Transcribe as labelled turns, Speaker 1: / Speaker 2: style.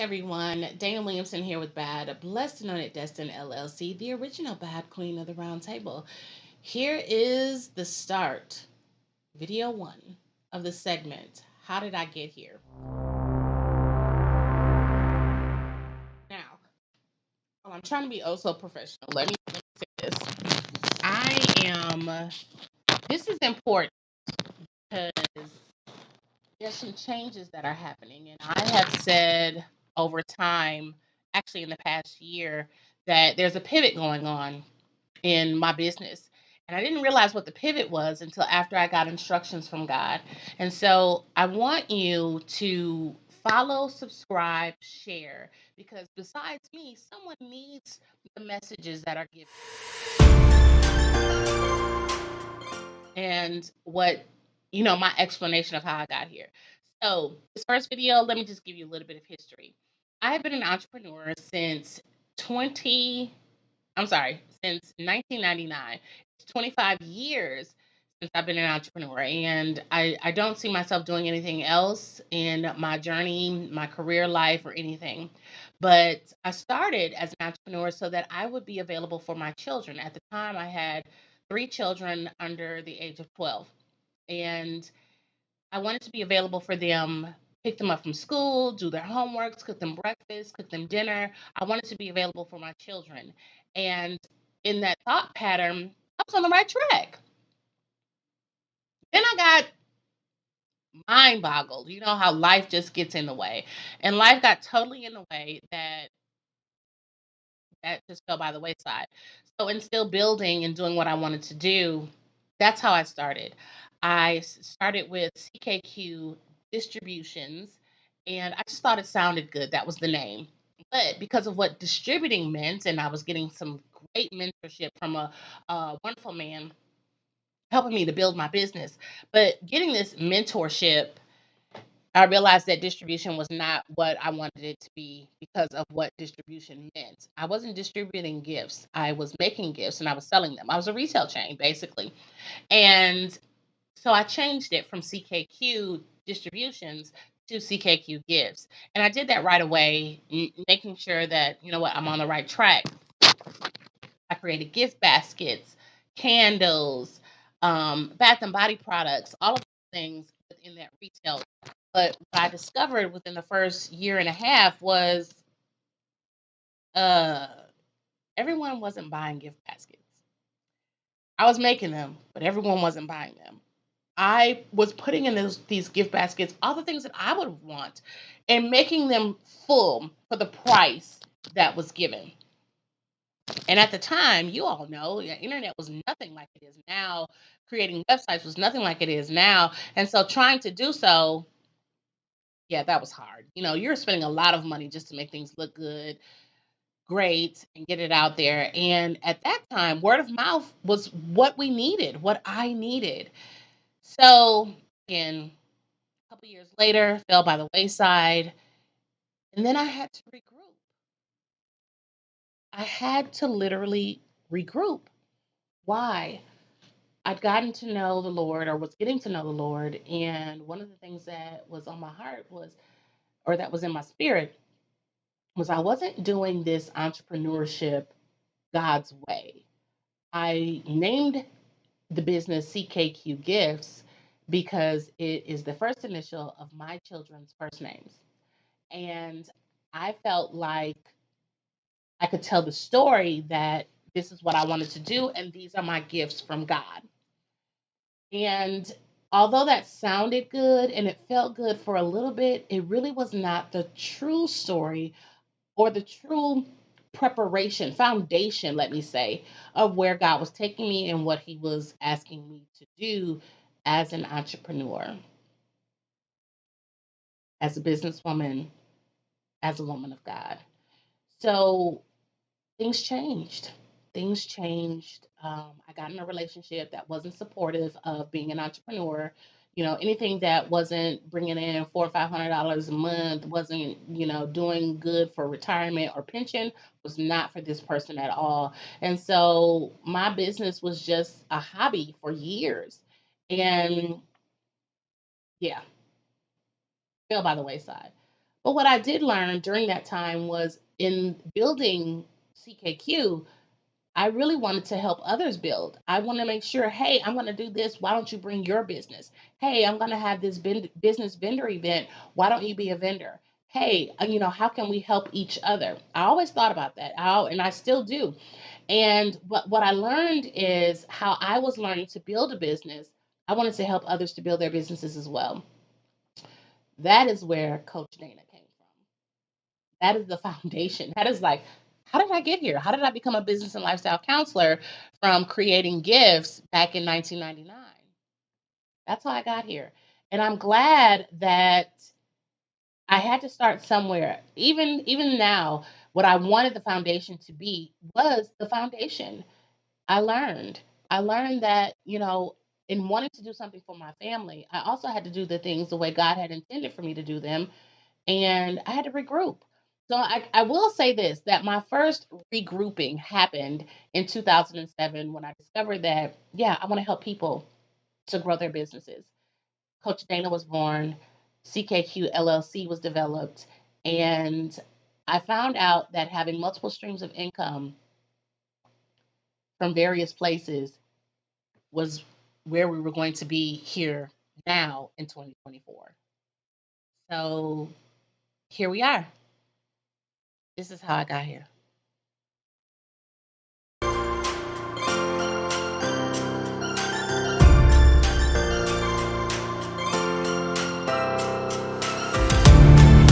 Speaker 1: everyone. Dana Williamson here with B.A.D, Blessed and Anointed Destined LLC, the original B.A.D Queen of the Roundtable. Here is the start, video one of the segment. How did I get here? Now, I'm trying to be oh so professional. Let me say this. I am, this is important because there's some changes that are happening. And I have said over time, actually in the past year, that there's a pivot going on in my business. And I didn't realize what the pivot was until after I got instructions from God. And so I want you to follow, subscribe, share, because besides me, someone needs the messages that are given. And my explanation of how I got here. So, this first video, let me just give you a little bit of history. I have been an entrepreneur since 20 I'm sorry, since 1999. It's 25 years since I've been an entrepreneur, and I don't see myself doing anything else in my journey, my career life, or anything. But I started as an entrepreneur so that I would be available for my children. At the time, I had three children under the age of 12, and I wanted to be available for them, pick them up from school, do their homeworks, cook them breakfast, cook them dinner. I wanted to be available for my children. And in that thought pattern, I was on the right track. Then I got mind boggled. You know how life just gets in the way. And life got totally in the way that just fell by the wayside. So in still building and doing what I wanted to do, that's how I started. Started with CKQ Distributions, and I just thought it sounded good. That was the name. But because of what distributing meant, and I was getting some great mentorship from a wonderful man helping me to build my business. But getting this mentorship, I realized that distribution was not what I wanted it to be because of what distribution meant. I wasn't distributing gifts. I was making gifts and I was selling them. I was a retail chain, basically. And so I changed it from CKQ Distributions to CKQ Gifts. And I did that right away, making sure that, I'm on the right track. I created gift baskets, candles, bath and body products, all of those things within that retail. But what I discovered within the first year and a half was uh, everyone wasn't buying gift baskets. I was making them, but everyone wasn't buying them. I was putting in these gift baskets all the things that I would want and making them full for the price that was given. And at the time, you all know, the internet was nothing like it is now. Creating websites was nothing like it is now. And so trying to do so, yeah, that was hard. You're spending a lot of money just to make things look good, great, and get it out there. And at that time, word of mouth was what we needed, what I needed. So, again, a couple years later, fell by the wayside. And then I had to regroup. I had to literally regroup. Why? I'd gotten to know the Lord or was getting to know the Lord. And one of the things that was on my heart or that was in my spirit, was I wasn't doing this entrepreneurship God's way. I named the business CKQ Gifts because it is the first initial of my children's first names. And I felt like I could tell the story that this is what I wanted to do, and these are my gifts from God. And although that sounded good and it felt good for a little bit, it really was not the true story or the true preparation, foundation, let me say, of where God was taking me and what He was asking me to do as an entrepreneur, as a businesswoman, as a woman of God. So things changed. Things changed. I got in a relationship that wasn't supportive of being an entrepreneur. Anything that wasn't bringing in $400 or $500 a month, wasn't doing good for retirement or pension, was not for this person at all. And so my business was just a hobby for years, and yeah, fell by the wayside. But what I did learn during that time was in building CKQ, I really wanted to help others build. I want to make sure, hey, I'm going to do this. Why don't you bring your business? Hey, I'm going to have this business vendor event. Why don't you be a vendor? Hey, how can we help each other? I always thought about that, and I still do. And what I learned is how I was learning to build a business. I wanted to help others to build their businesses as well. That is where Coach Dana came from. That is the foundation. That is like, how did I get here? How did I become a business and lifestyle counselor from creating gifts back in 1999? That's how I got here. And I'm glad that I had to start somewhere. Even now, what I wanted the foundation to be was the foundation. I learned. I learned that, in wanting to do something for my family, I also had to do the things the way God had intended for me to do them, and I had to regroup. So I will say this, that my first regrouping happened in 2007 when I discovered that, yeah, I want to help people to grow their businesses. Coach Dana was born, CKQ LLC was developed, and I found out that having multiple streams of income from various places was where we were going to be here now in 2024. So here we are. This is how I got here.